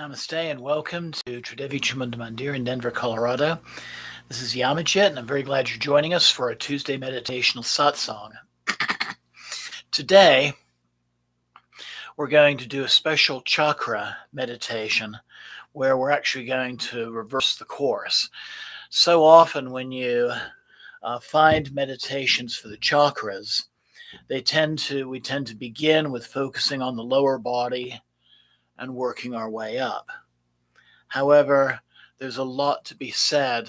Namaste and welcome to Tridevi Chamunda Mandir in Denver, Colorado. This is Yamachit, and I'm very glad you're joining us for our Tuesday meditational satsang. Today, we're going to do a special chakra meditation where we're actually going to reverse the course. So often when you find meditations for the chakras, we tend to begin with focusing on the lower body and working our way up. However, there's a lot to be said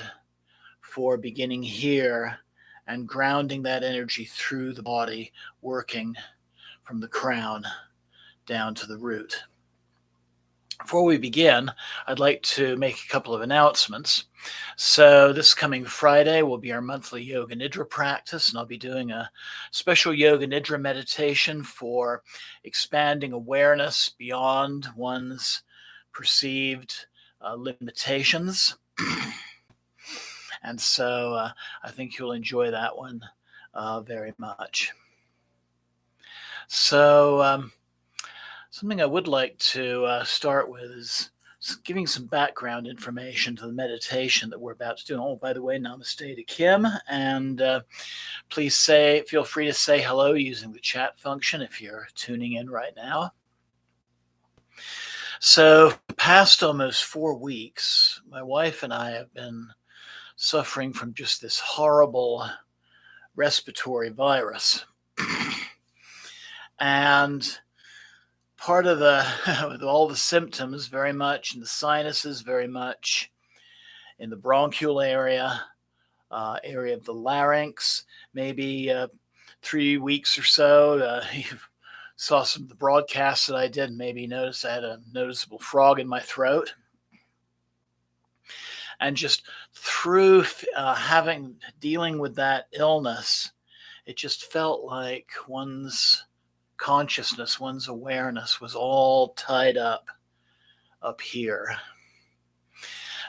for beginning here and grounding that energy through the body, working from the crown down to the root. Before we begin, I'd like to make a couple of announcements. So this coming Friday will be our monthly Yoga Nidra practice, and I'll be doing a special Yoga Nidra meditation for expanding awareness beyond one's perceived limitations. And so I think you'll enjoy that one very much. So something I would like to start with is giving some background information to the meditation that we're about to do. Oh, by the way, namaste to Kim, and please feel free to say hello using the chat function if you're tuning in right now. So, for the past almost 4 weeks, my wife and I have been suffering from just this horrible respiratory virus. And part of with all the symptoms very much in the sinuses, very much in the bronchial area of the larynx, maybe 3 weeks or so. You saw some of the broadcasts that I did and maybe noticed I had a noticeable frog in my throat. And just through dealing with that illness, it just felt like one's consciousness, one's awareness was all tied up here.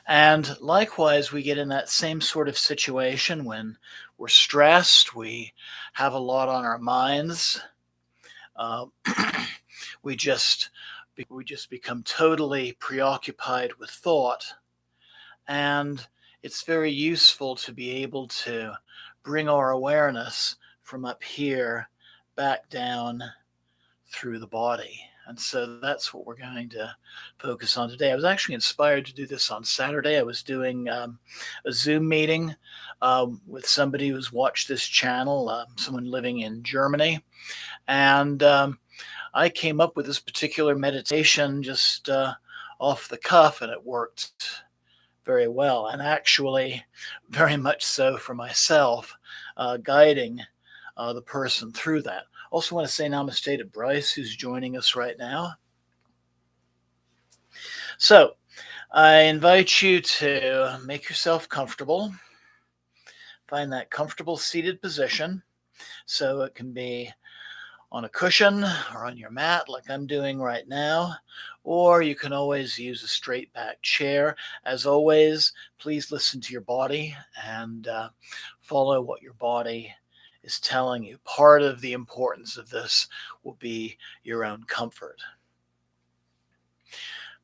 And likewise, we get in that same sort of situation when we're stressed, we have a lot on our minds. We just become totally preoccupied with thought. And it's very useful to be able to bring our awareness from up here back down through the body. And so that's what we're going to focus on today. I was actually inspired to do this on Saturday. I was doing a Zoom meeting with somebody who's watched this channel, someone living in Germany. And I came up with this particular meditation just off the cuff, and it worked very well, and actually very much so for myself, guiding the person through that. Also want to say namaste to Bryce, who's joining us right now. So I invite you to make yourself comfortable. Find that comfortable seated position. So it can be on a cushion or on your mat like I'm doing right now, or you can always use a straight back chair. As always, please listen to your body and follow what your body is telling you. Part of the importance of this will be your own comfort.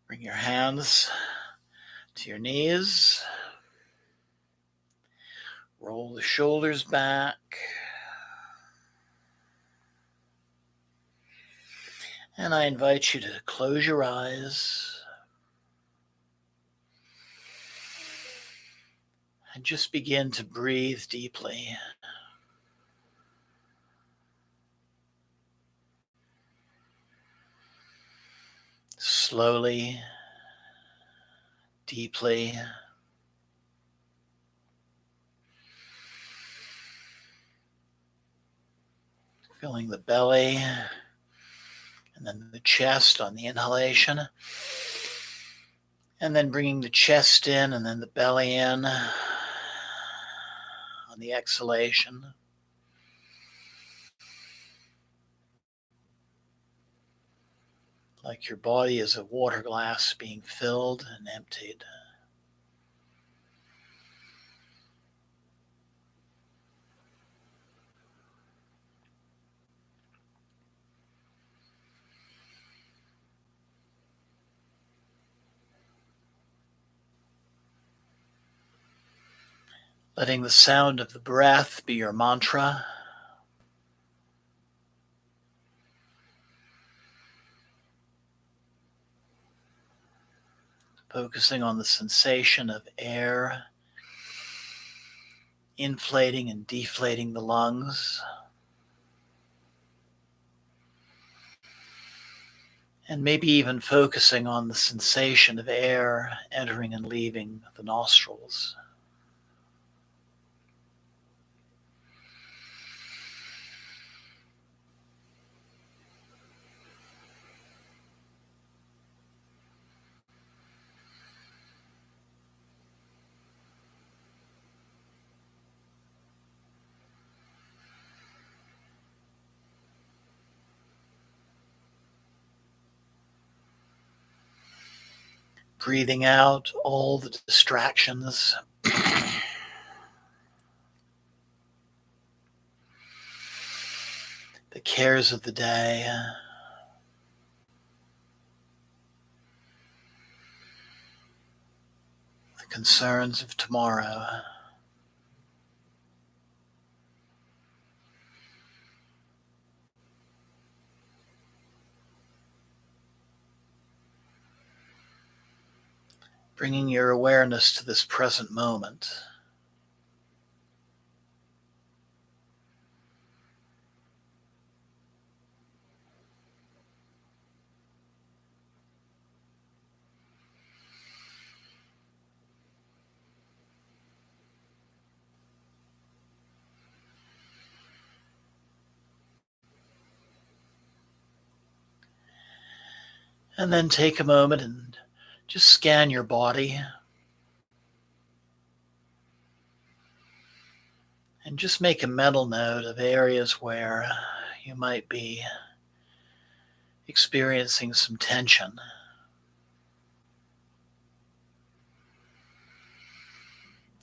Bring your hands to your knees. Roll the shoulders back. And I invite you to close your eyes and just begin to breathe deeply. Slowly, deeply. Filling the belly and then the chest on the inhalation. And then bringing the chest in and then the belly in on the exhalation. Like your body is a water glass being filled and emptied. letting the sound of the breath be your mantra. Focusing on the sensation of air inflating and deflating the lungs. And maybe even focusing on the sensation of air entering and leaving the nostrils. Breathing out all the distractions. The cares of the day. The concerns of tomorrow. Bringing your awareness to this present moment. And then take a moment and just scan your body. And just make a mental note of areas where you might be experiencing some tension.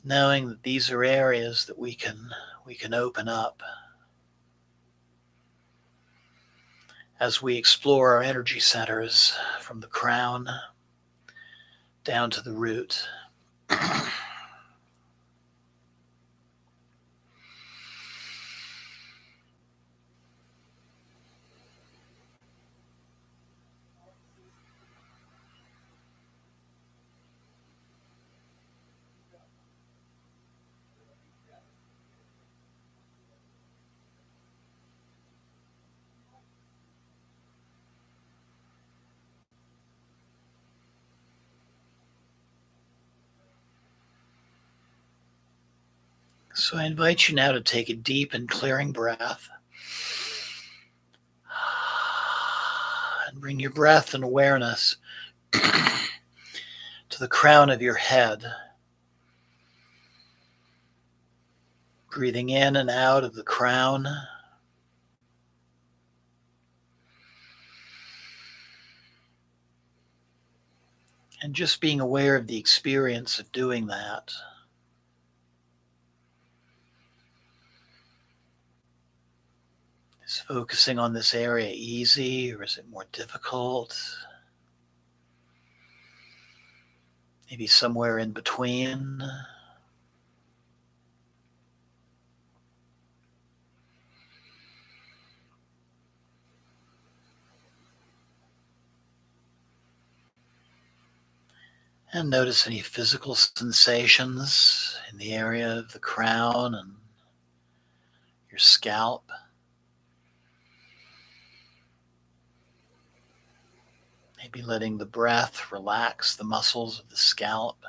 Knowing that these are areas that we can open up as we explore our energy centers from the crown down to the root. So I invite you now to take a deep and clearing breath. And bring your breath and awareness to the crown of your head. Breathing in and out of the crown. And just being aware of the experience of doing that. Is focusing on this area easy, or is it more difficult? Maybe somewhere in between. And notice any physical sensations in the area of the crown and your scalp. Maybe letting the breath relax the muscles of the scalp.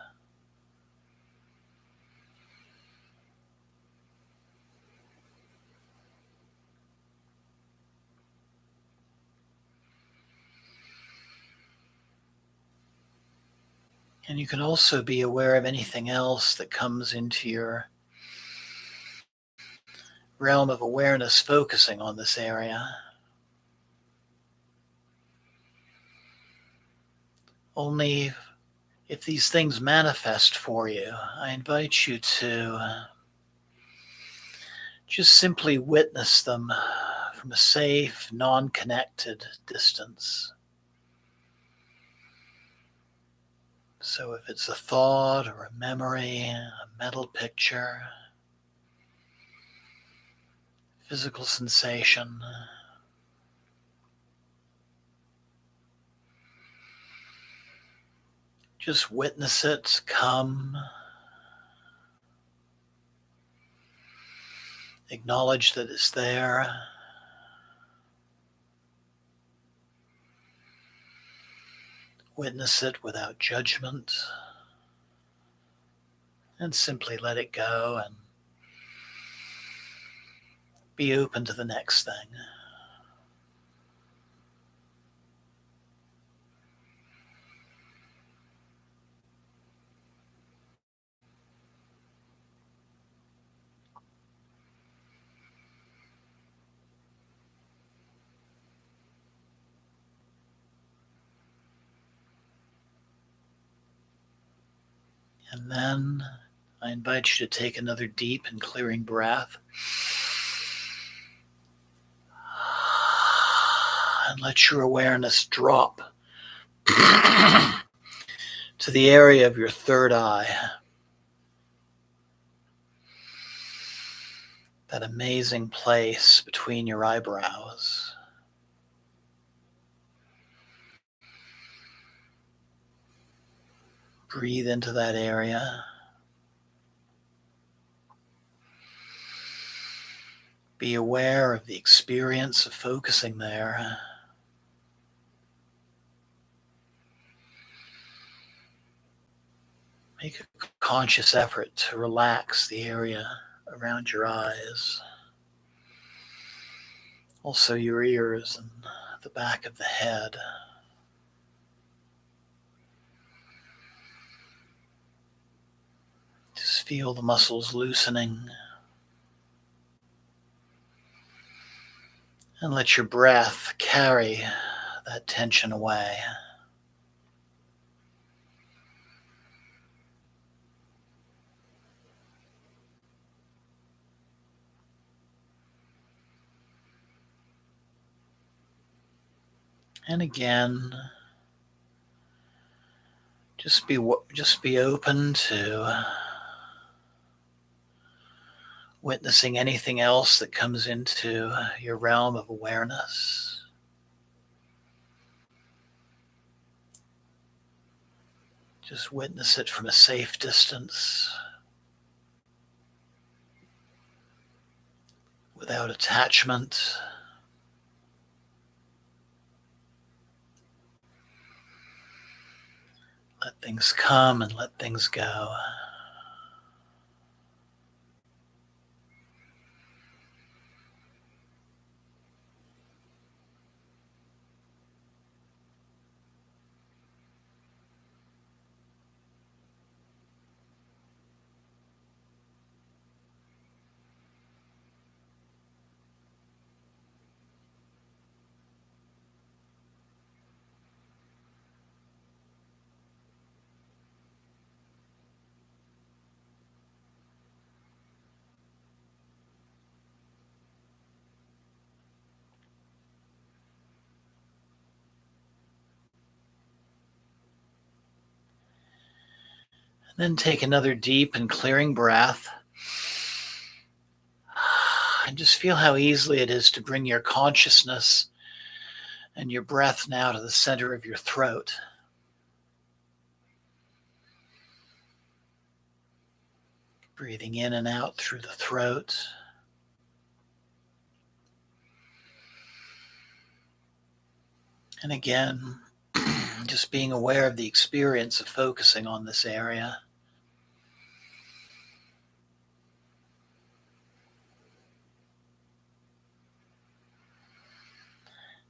And you can also be aware of anything else that comes into your realm of awareness focusing on this area. Only if these things manifest for you, I invite you to just simply witness them from a safe, non-connected distance. So if it's a thought or a memory, a mental picture, physical sensation, just witness it come. Acknowledge that it's there. Witness it without judgment. And simply let it go and be open to the next thing. And then I invite you to take another deep and clearing breath. And let your awareness drop to the area of your third eye. That amazing place between your eyebrows. Breathe into that area. Be aware of the experience of focusing there. Make a conscious effort to relax the area around your eyes. Also your ears and the back of the head. Just feel the muscles loosening. And let your breath carry that tension away. And again, just be open to witnessing anything else that comes into your realm of awareness. Just witness it from a safe distance, without attachment. Let things come and let things go. Then take another deep and clearing breath. And just feel how easily it is to bring your consciousness and your breath now to the center of your throat. Breathing in and out through the throat. And again, just being aware of the experience of focusing on this area.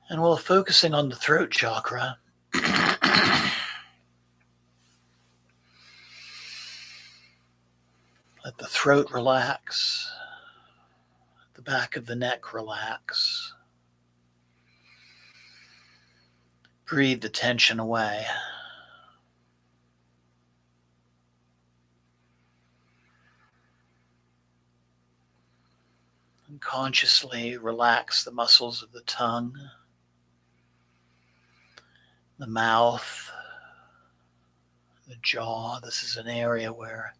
And while focusing on the throat chakra, let the throat relax, the back of the neck relax. Breathe the tension away. And consciously relax the muscles of the tongue, the mouth, the jaw. This is an area where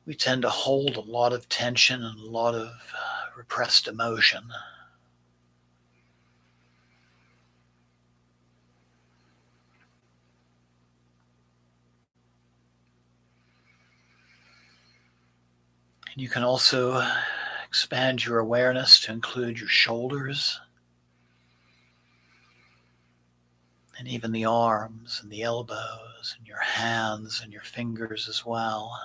we tend to hold a lot of tension and a lot of repressed emotion. And you can also expand your awareness to include your shoulders and even the arms and the elbows and your hands and your fingers as well.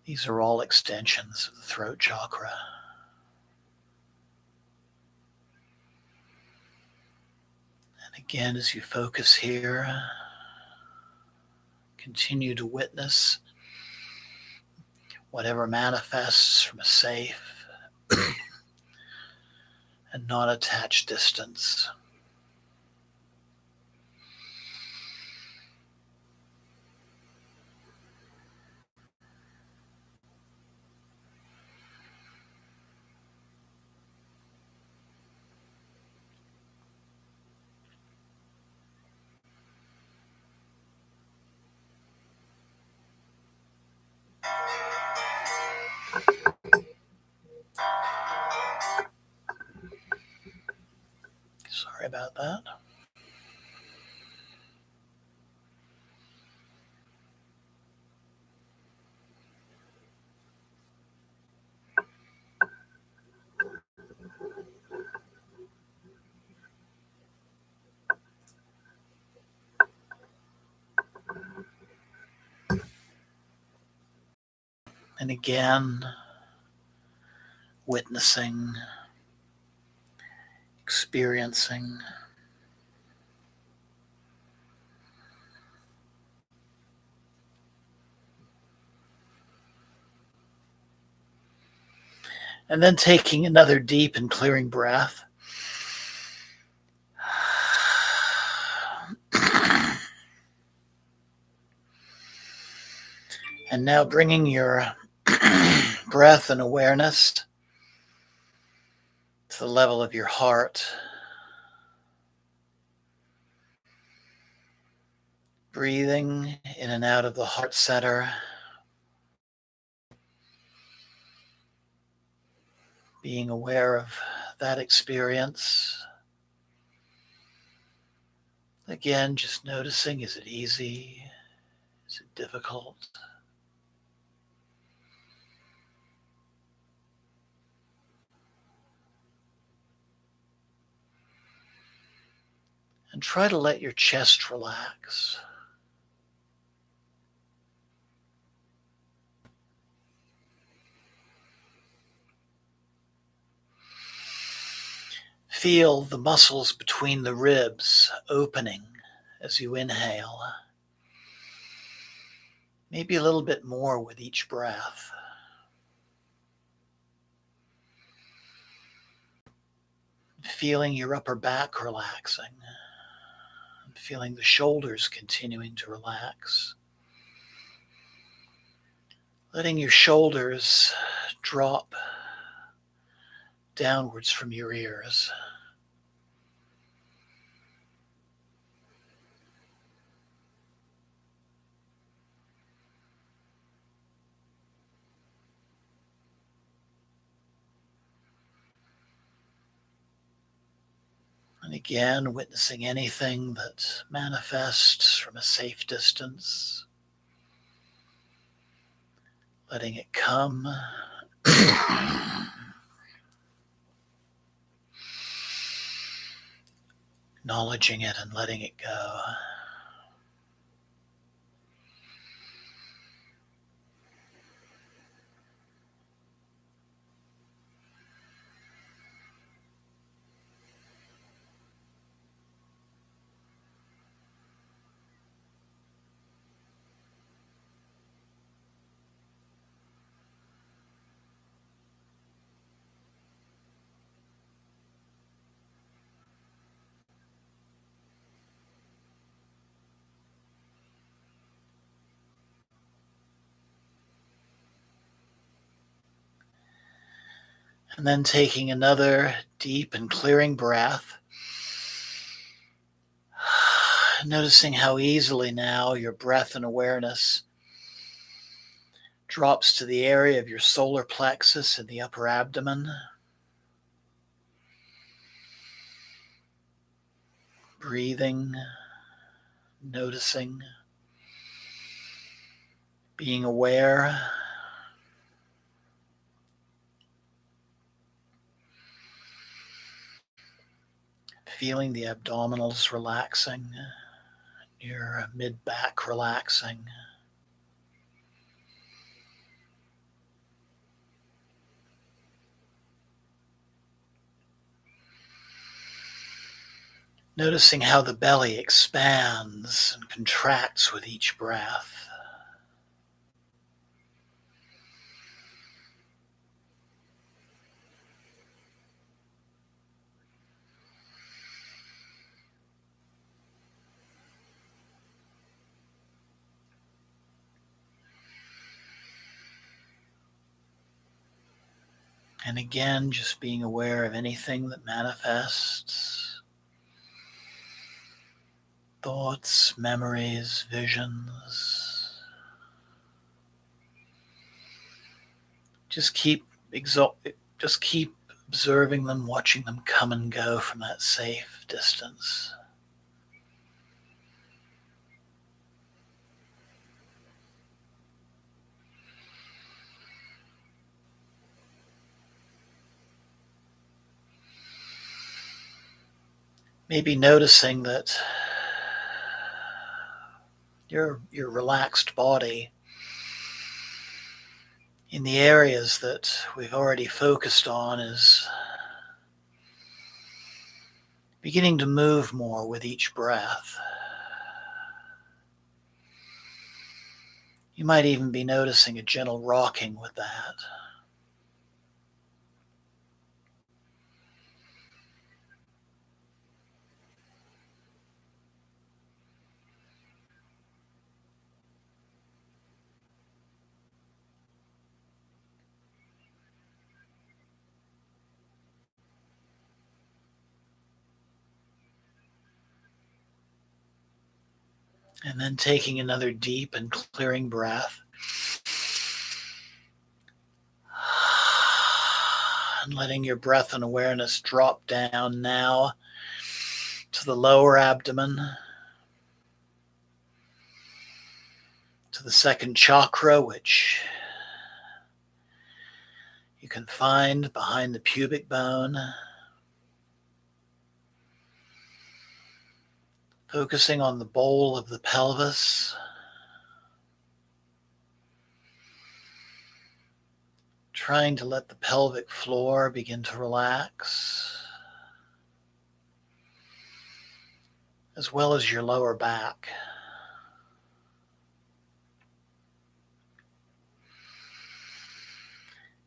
These are all extensions of the throat chakra. And again, as you focus here, continue to witness whatever manifests from a safe and non-attached distance. Sorry about that. And again, witnessing, experiencing, and then taking another deep and clearing breath. And now bringing your breath and awareness to the level of your heart. Breathing in and out of the heart center. Being aware of that experience. Again, just noticing, is it easy? Is it difficult? And try to let your chest relax. Feel the muscles between the ribs opening as you inhale. Maybe a little bit more with each breath. Feeling your upper back relaxing. Feeling the shoulders continuing to relax. Letting your shoulders drop downwards from your ears. And again, witnessing anything that manifests from a safe distance. Letting it come. Acknowledging it and letting it go. And then taking another deep and clearing breath. Noticing how easily now your breath and awareness drops to the area of your solar plexus in the upper abdomen. Breathing, noticing, being aware. Feeling the abdominals relaxing, your mid-back relaxing. Noticing how the belly expands and contracts with each breath. And again, just being aware of anything that manifests. Thoughts, memories, visions. Just keep observing them, watching them come and go from that safe distance. Maybe noticing that your relaxed body in the areas that we've already focused on is beginning to move more with each breath. You might even be noticing a gentle rocking with that. And then taking another deep and clearing breath. And letting your breath and awareness drop down now to the lower abdomen, to the second chakra, which you can find behind the pubic bone. Focusing on the bowl of the pelvis. Trying to let the pelvic floor begin to relax, as well as your lower back.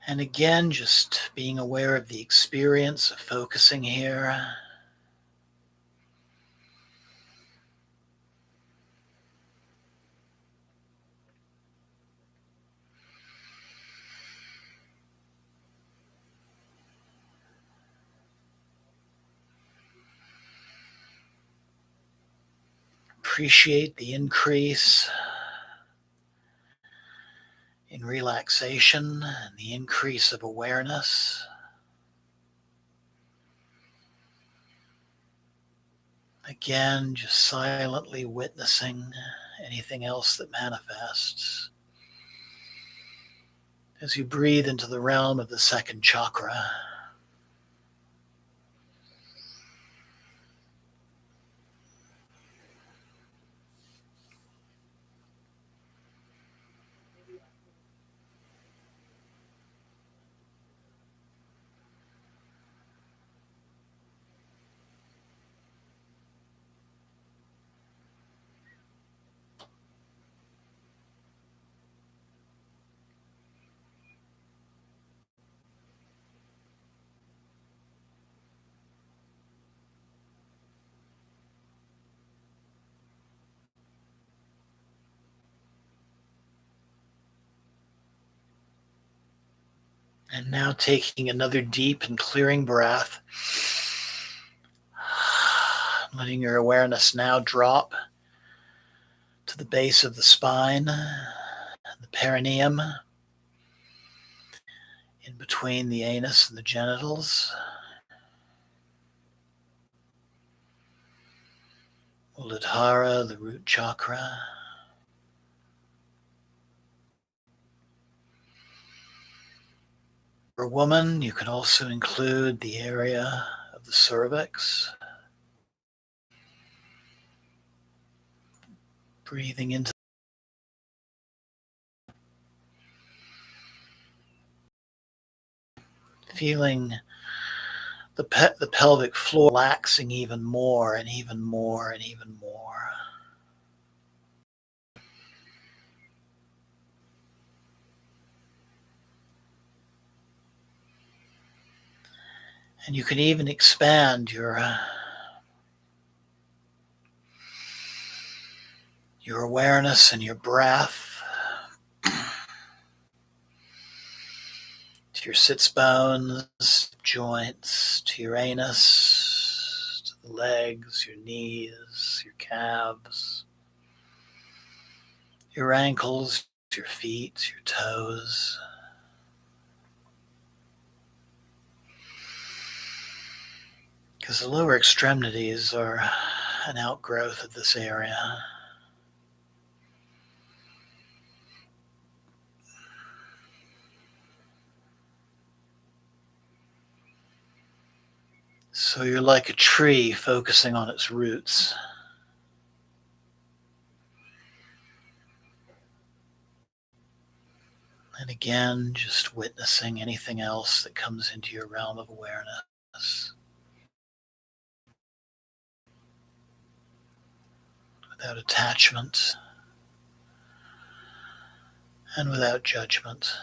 And again, just being aware of the experience of focusing here. Appreciate the increase in relaxation and the increase of awareness. Again, just silently witnessing anything else that manifests as you breathe into the realm of the second chakra. And now taking another deep and clearing breath. Letting your awareness now drop to the base of the spine, the perineum, in between the anus and the genitals. Muladhara, the root chakra. For a woman, you can also include the area of the cervix. Breathing into feeling the pelvic floor relaxing even more and even more and even more. And you can even expand your awareness and your breath to your sits bones, joints, to your anus, to the legs, your knees, your calves, your ankles, your feet, your toes. Because the lower extremities are an outgrowth of this area. So you're like a tree focusing on its roots. And again, just witnessing anything else that comes into your realm of awareness without attachment and without judgment.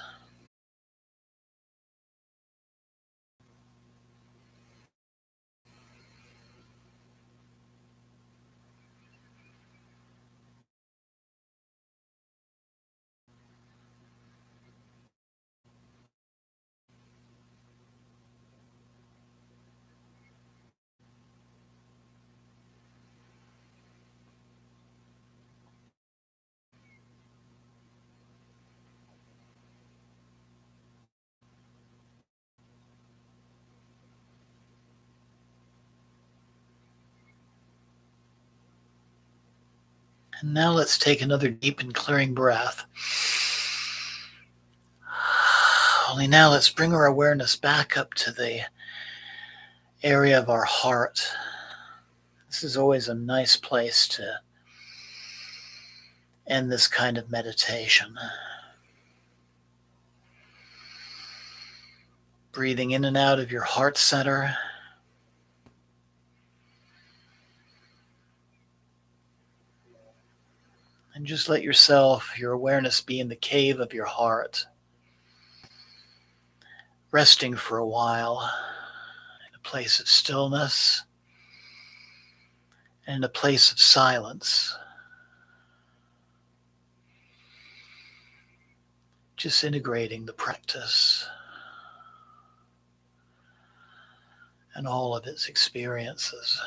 And now let's take another deep and clearing breath. Only now let's bring our awareness back up to the area of our heart. This is always a nice place to end this kind of meditation. Breathing in and out of your heart center. And just let yourself, your awareness, be in the cave of your heart, resting for a while in a place of stillness and in a place of silence. Just integrating the practice and all of its experiences.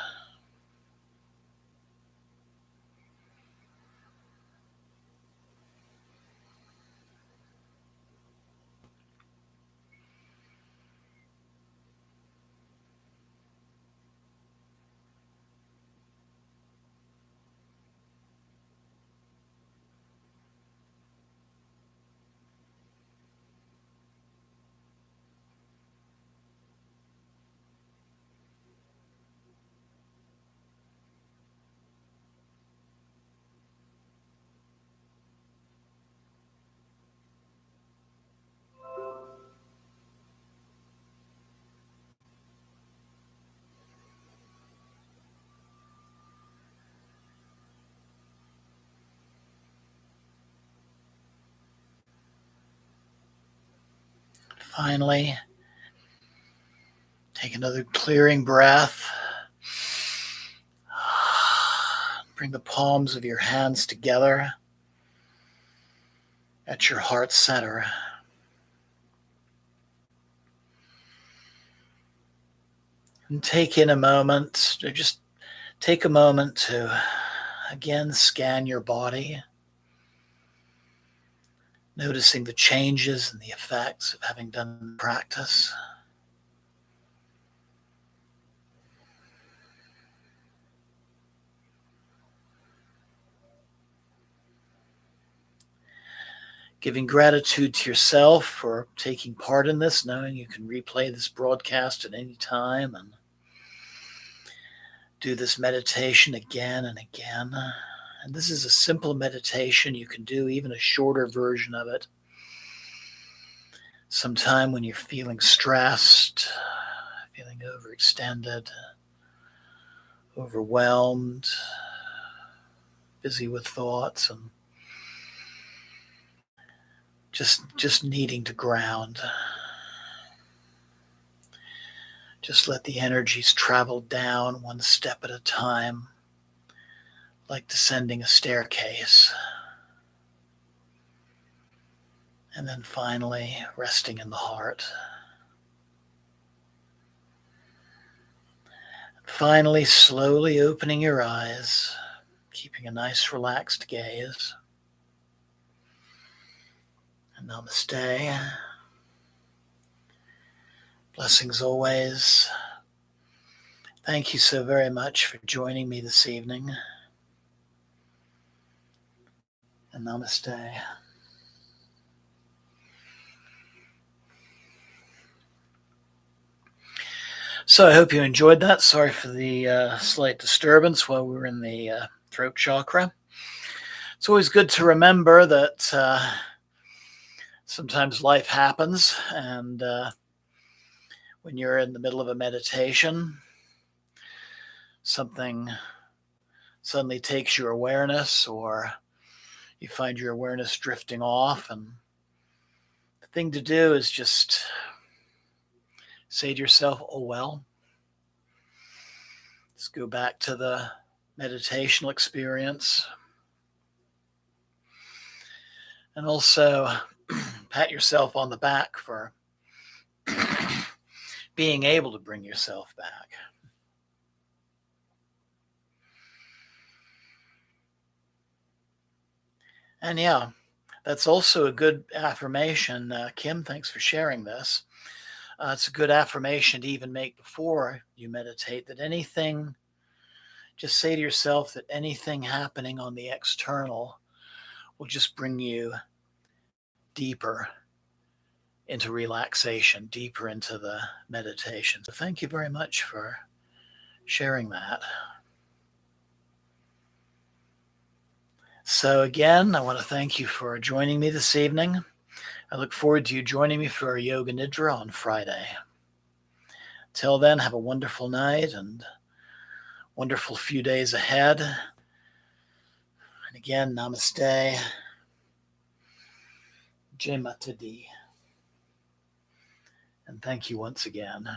Finally, take another clearing breath. Bring the palms of your hands together at your heart center. And take in a moment, or just take a moment to again scan your body, noticing the changes and the effects of having done the practice. Giving gratitude to yourself for taking part in this, knowing you can replay this broadcast at any time and do this meditation again and again. And this is a simple meditation. You can do even a shorter version of it sometime when you're feeling stressed, feeling overextended, overwhelmed, busy with thoughts, and just needing to ground. Just let the energies travel down one step at a time, like descending a staircase. And then finally, resting in the heart. Finally, slowly opening your eyes, keeping a nice relaxed gaze. And namaste. Blessings always. Thank you so very much for joining me this evening. And namaste. So I hope you enjoyed that. Sorry for the slight disturbance while we were in the throat chakra. It's always good to remember that sometimes life happens, and when you're in the middle of a meditation, something suddenly takes your awareness, or you find your awareness drifting off, and the thing to do is just say to yourself, oh well. Let's go back to the meditational experience. And also pat yourself on the back for being able to bring yourself back. And yeah, that's also a good affirmation. Kim, thanks for sharing this. It's a good affirmation to even make before you meditate, that anything, just say to yourself that anything happening on the external will just bring you deeper into relaxation, deeper into the meditation. So thank you very much for sharing that. So again, I want to thank you for joining me this evening. I look forward to you joining me for our Yoga Nidra on Friday. Till then, have a wonderful night and wonderful few days ahead. And again, namaste. Jai Mata Di. And thank you once again.